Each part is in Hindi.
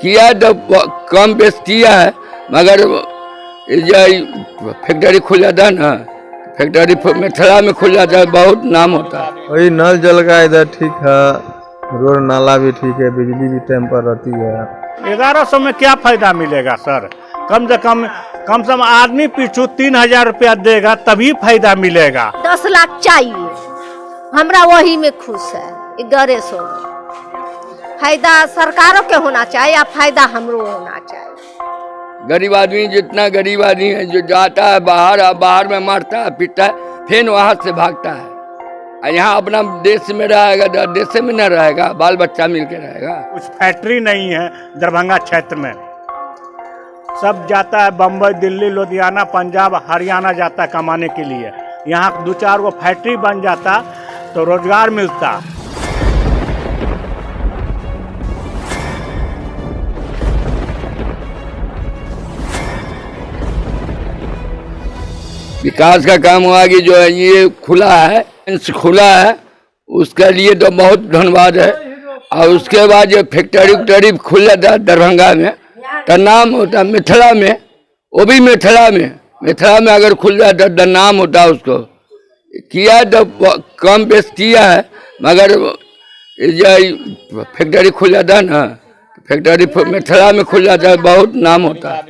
किया तो कम बेच किया है, मगर फैक्ट्री खुल जाता है ना, फैक्ट्री मिथिला में खुल जाता है, बहुत नाम होता है। वही नल जल का इधर ठीक है, रोड नाला भी ठीक है, बिजली भी टाइम पर रहती है। 1100 में क्या फायदा मिलेगा सर? कम से कम आदमी पीछू 3000 रुपया देगा तभी फायदा मिलेगा। 10 लाख चाहिए, हमरा वही में खुश है। 1100 में फायदा सरकारों के होना चाहिए या फायदा हमरो होना चाहिए। गरीब आदमी, जितना गरीब आदमी है जो जाता है बाहर में मारता है पीटता है, फिर वहाँ से भागता है। यहाँ अपना देश में रहेगा, देश में न रहेगा, बाल बच्चा मिलके रहेगा। कुछ फैक्ट्री नहीं है दरभंगा क्षेत्र में, सब जाता है बम्बई, दिल्ली, लुधियाना, पंजाब, हरियाणा जाता है कमाने के लिए। यहाँ 2-4 गो फैक्ट्री बन जाता तो रोजगार मिलता। विकास का काम हुआ कि जो है ये खुला है, उसके लिए तो बहुत धन्यवाद है। और उसके बाद जो फैक्ट्री खुल जाता है दरभंगा में तो नाम होता है। मिथिला में, वो भी मिथिला में अगर खुल जाता तो नाम होता उसको। किया तो कम बेच किया है, मगर जो फैक्ट्री खुल जाता है ना, फैक्ट्री मिथिला में खुल जाता है, बहुत नाम होता है।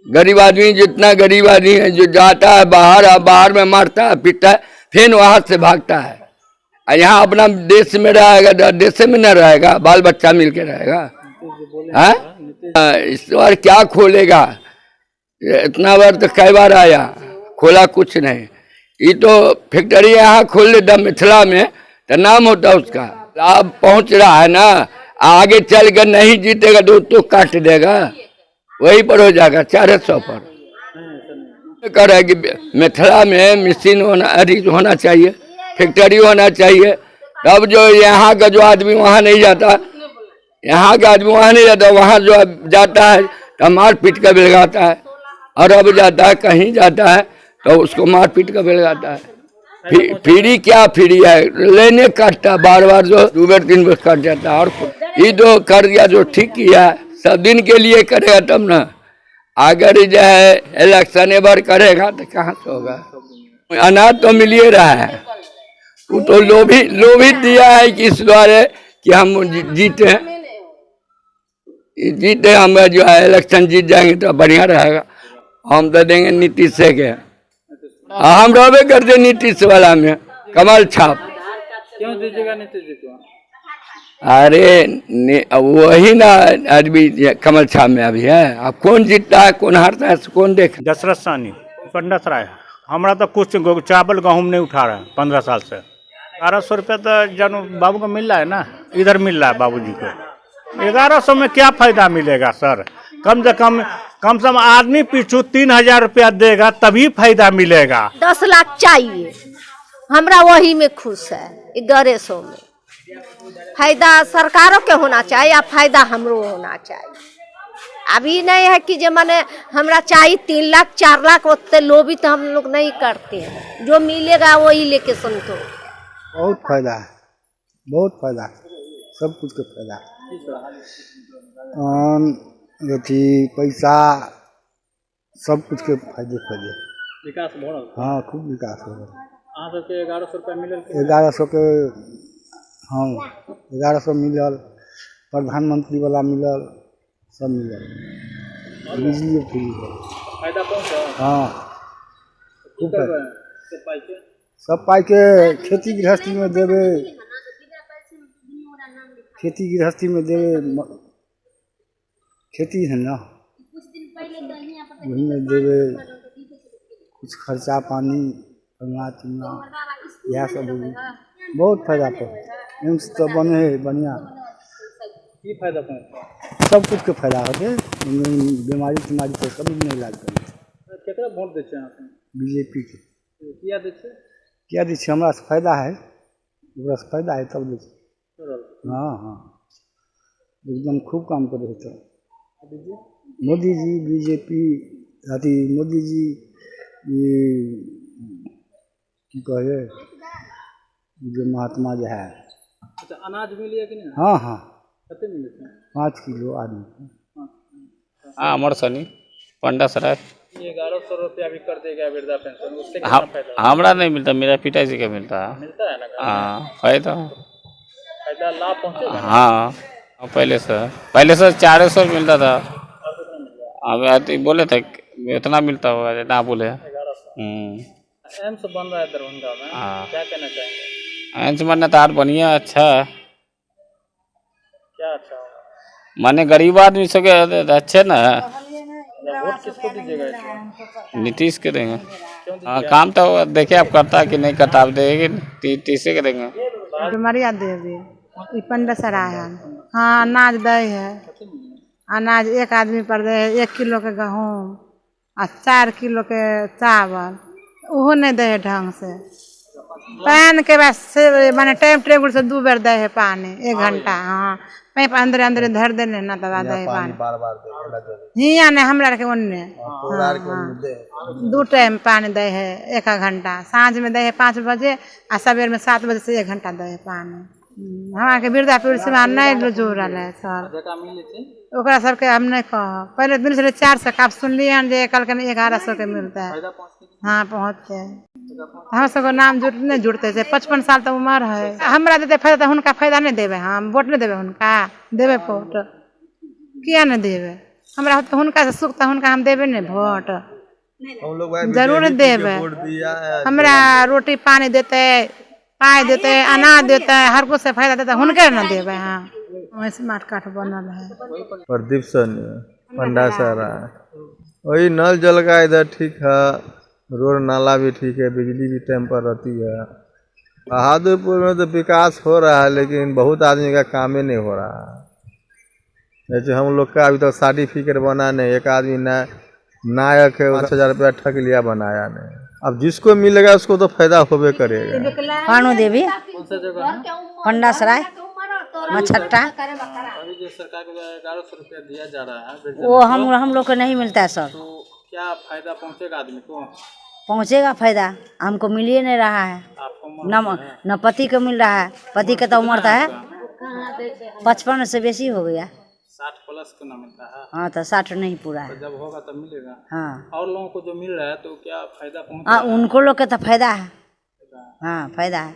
गरीब आदमी, जितना गरीब आदमी है जो जाता है बाहर में मारता है पीटता है, फिर वहाँ से भागता है। यहाँ अपना देश में रहेगा, देश में न रहेगा, बाल बच्चा मिलके रहेगा। इस बार क्या खोलेगा? इतना बार तो कई बार आया, खोला कुछ नहीं। ये तो फैक्ट्री यहाँ खोल लेता मिथिला में तो नाम होता उसका। अब पहुँच रहा है ना, आगे चल कर नहीं जीतेगा तो काट देगा, वही पर हो जाएगा 400 पर। कर है कि मिथिला में मशीन होना चाहिए, फैक्ट्री होना चाहिए। तब जो यहाँ का जो आदमी वहाँ नहीं जाता, वहाँ जो जाता है तो मार पीट कर बेलगाता है। और अब जाता है, कहीं जाता है तो उसको मार पीट कर बेलगाता है। फ्री क्या फ्री है, लेने काटता बार जो 2 बार 3 बार कट जाता है। और ये तो कर दिया जो ठीक किया, सब दिन के लिए करेगा तब ना। अगर जो है इलेक्शन बार करेगा तो कहाँ से होगा? अनाज तो मिल ही रहा है, वो तो लोभी दिया है कि इस द्वारा कि हम जीते हम जो है इलेक्शन जीत जाएंगे तो बढ़िया रहेगा। हम तो देंगे नीतीश से के, हम रहबे करते नीतीश वाला में कमल छाप। क्यों दीजिएगा नीतीश जी को? अरे वही ना आदमी कमल छाप में अभी है। अब कौन जीतता है कौन हारता है कौन देख। दशरथ सानी, पंडित राय। हमारा तो कुछ चावल गेहूँ नहीं उठा रहा है 15 साल से। 1100 रुपये तो जानू बाबू को मिल रहा है ना, इधर मिल रहा है बाबूजी को। 1100 में क्या फायदा मिलेगा सर? कम से कम आदमी पीछू 3000 रुपया देगा तभी फायदा मिलेगा। 10 लाख चाहिए, हमरा वही में खुश है। 1100 में फायदा सरकारों के होना चाहिए या फायदा हमरो होना चाहिए। अभी नहीं है कि जो माने हमरा चाहिए 3 लाख 4 लाख, उतने लोभी तो हम लोग नहीं करते हैं। जो मिलेगा वही लेके संतोष। बहुत फायदा है, बहुत फायदा, सब कुछ का फायदा। अथी पैसा सब कुछ के फायदे। विकास हो रहा है। हाँ, खूब विकास हो रहा है। अहाँ सबके 1100 रुपया मिलल? 1100 के, हाँ 1100 मिलल, प्रधानमंत्री वाला मिलल, सब मिलल, बिजली फ्री है। फायदा पहुँचा? हाँ खूब सब पाई के खेती गृहस्थी में देवे, खेती है ना, वही में देवे कुछ खर्चा पानी करना चुनना, यह सब बहुत फायदा पड़े। एम्स तो बने है बढ़िया, की फायदा पहुँचा? सब कुछ के फायदा होते, बीमारी तो सब नहीं इलाज करते। केकरा वोट दै छियै अहाँ? बीजेपी के। किया दै छियै? क्या दी हमरा से फायदा है, ओकरा से फायदा है तब दी। हाँ एकदम खूब काम करे तो मोदी जी, बीजेपी अथी मोदी जी, ये की कहे जो महात्मा जो है। अच्छा, अनाज मिलिए कि नहीं? हाँ कते मिले? 5 किलो आदमी। पेंशन? हाँ अमर सनी पंडासराय। ये 1100 रुपया भी कर देगा वृद्धा पेंशन, उससे कितना फायदा हमरा नहीं मिलता, मेरा पिताजी का मिलता है। मिलता है ना? हाँ फायदा। फायदा लाभ पहुँचेगा ना? हाँ पहले से 400 मिलता था। अब बोले थे इतना मिलता होगा, इतना बोले। 1100 एम्स बन रहा है दरभंगा में, हाँ। क्या कहना चाहेंगे? एंच बनना तो और बढ़िया अच्छा है। क्या अच्छा होगा? माने गरीब आदमी सबके अच्छे ना है। वोट किसको दीजिएगा इसमें? नीतीश के देंगे। क्यों हाँ काम तो देखिए आप करता है कि नहीं करता, आप देंगे नीतीश के देंगे। डुमरिया देवी ई पंडसराय है। हाँ अनाज दे है, अनाज एक आदमी पर दे है 1 किलो के गहूम और 4 किलो के चावल, वो नहीं दे है ढंग से। पानी के बाद से माने टाइम टेबल से 2 बेर दे है पानी, 1 घंटा। हाँ पाइप अंदर अंदर धर दे ना दबा दे पानी बार दे हियाँ ने हमरा के ओन्ने। तोरा आर के दे 2 टाइम पानी दे है, 1 घंटा। सांझ में दे है 5 बजे और सवेर में 7 बजे से 1 घंटा दे है पानी। हमारा के वृद्धा पेंशन नहीं जोड़ल है सर, जगह मिली थी? ओकरा सबके हम नहीं कह। पहले मिल से 400 का, आप सुनलिए जे कल के 1100 के मिलता है। फायदा पहुँचती हाँ पहुँचते हम सबको नाम जुट नहीं जुड़ते थे। 55 साल तो उम्र है, हमरा देते फायदा तो उनका फायदा नहीं देवे। हम वोट नहीं देवे, उनका देवे वोट किया नहीं देवे? हमरा तो उनका से सुख, तो उनका हम देवे नहीं वोट, हम लोग भाई जरूर BJP देवे। के वोट दिया है। हमरा रोटी पानी देते, पाई देते, अनाज देते, हर कुछ से फायदा देते, उनके न देवे। हाँ स्मार्ट कार्ड बनल है। प्रदीप सनी पंडासराय। वही नल जल का इधर ठीक है, रोड नाला भी ठीक है, बिजली भी टाइम पर रहती है। बहादुरपुर में तो विकास हो रहा है, लेकिन बहुत आदमी का काम ही नहीं हो रहा है। जैसे हम लोग का अभी तक सर्टिफिकेट बना नहीं, एक आदमी नायक है 5,000 रुपया ठग लिया, बनाया नहीं। अब जिसको मिलेगा उसको तो फायदा होबे करेगा। पानो देवी कौन सा जगह है? पंडासराय मछट्टा। अभी जो सरकार को 1100 रुपया दिया जा रहा है वृद्धा वो हम लोग को नहीं मिलता है सर। तो क्या फायदा पहुँचेगा आदमी को? पहुँचेगा फायदा, हमको मिल ही नहीं रहा है। आपको न पति को मिल रहा है, पति का तो उम्र है 55 से बेसी हो गया। 60 प्लस को ना मिलता है? हाँ तो 60 नहीं पूरा तो है। जब होगा तब मिलेगा। हाँ और लोगों को जो मिल रहा है तो क्या फायदा पहुँच? हाँ उनको लोग का तो फायदा है। हाँ फायदा है,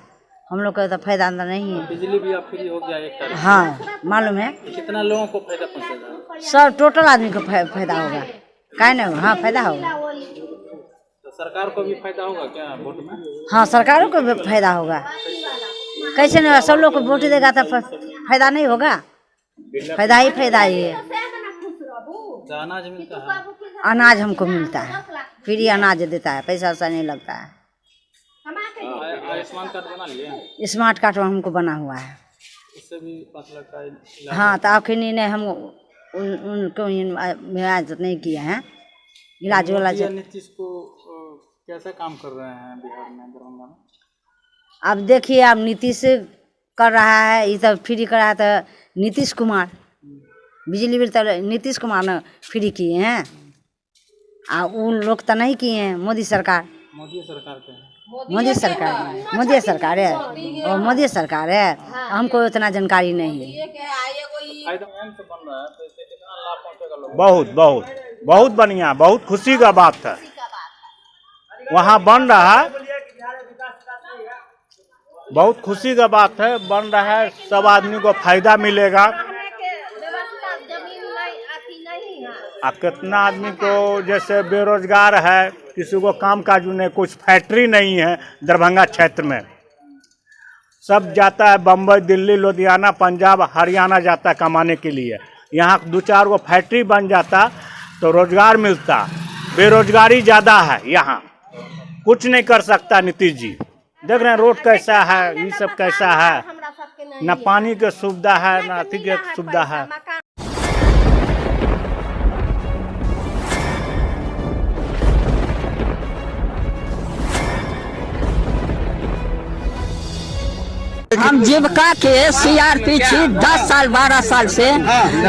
हम लोग का तो फायदा अंदर नहीं है। बिजली भी अब फ्री हो गया 1 तारीख। हाँ मालूम है, कितना लोगों को फायदा पहुँचेगा? सब टोटल आदमी को फायदा होगा, काहे नहीं? हाँ फायदा होगा। तो सरकार को भी फायदा होगा क्या वोट में? हाँ सरकारों को भी फायदा होगा। कैसे नहीं होगा? सब लोग को वोट देगा तो फायदा नहीं होगा? फायदा ही है। तो अनाज मिलता है? अनाज हमको मिलता है, फ्री अनाज देता है, पैसा वैसा नहीं लगता है। आयुष्मान कार्ड बना लिए? स्मार्ट कार्ड हमको बना हुआ है। उससे भी 5 लाख का इलाज? हाँ तो आखिर नहीं हम उनको इलाज नहीं किए हैं, इलाज वाला। नीतीश को कैसे काम कर रहे हैं बिहार में, दरभंगा में? अब देखिए, अब नीतीश कर रहा है, ये सब फ्री कर रहा है। तो नीतीश कुमार बिजली बिल तो नीतीश कुमार ने फ्री किए हैं, उन लोग तो नहीं किए हैं। मोदी सरकार मोदी सरकार के हैं। मोदी सरकार है और मोदी सरकार है, हमको उतना जानकारी नहीं है। फायदा एम्स बन रहा है तो इससे कितना लाभ पहुंचेगा लोगों को? बहुत बहुत बहुत बढ़िया, बहुत खुशी का बात है। वहाँ बन रहा है, बहुत खुशी का बात है, बन रहा है, सब आदमी को फायदा मिलेगा। कितना आदमी को जैसे बेरोजगार है, किसी को काम काज नहीं, कुछ फैक्ट्री नहीं है दरभंगा क्षेत्र में, सब जाता है बम्बई, दिल्ली, लुधियाना, पंजाब, हरियाणा जाता है कमाने के लिए। यहाँ 2-4 गो फैक्ट्री बन जाता तो रोजगार मिलता। बेरोजगारी ज़्यादा है यहाँ, कुछ नहीं कर सकता नीतीश जी। देख रहे हैं रोड कैसा है, ये सब कैसा है, न पानी की सुविधा है, न अति की सुविधा है। हम जीविका के CRP छी 10 साल 12 साल से,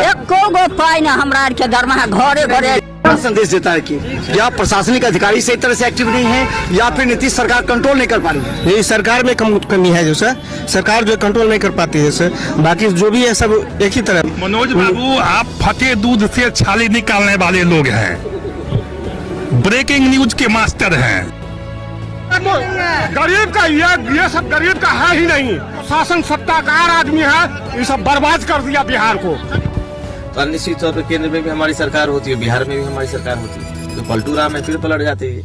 एको गो पाई न हमरा के दरमाहा घरे घरे क्या संदेश देता है कि या प्रशासनिक अधिकारी सही तरह से एक्टिव नहीं है या फिर नीतीश सरकार कंट्रोल नहीं कर पा रही है? यही सरकार में कमी है जो सर, सरकार जो कंट्रोल नहीं कर पाती है सर, बाकी जो भी है सब एक ही तरह। मनोज बाबू, आप फटे दूध से छाली निकालने वाले लोग हैं, ब्रेकिंग न्यूज के मास्टर हैं। गरीब का ये सब गरीब का है ही नहीं, शासन सत्ताकार आदमी है, ये सब बर्बाद कर दिया बिहार को। तो निश्चित तौर पर केंद्र में भी हमारी सरकार होती है, बिहार में भी हमारी सरकार होती है, तो पलटू राम में फिर पलट जाती है।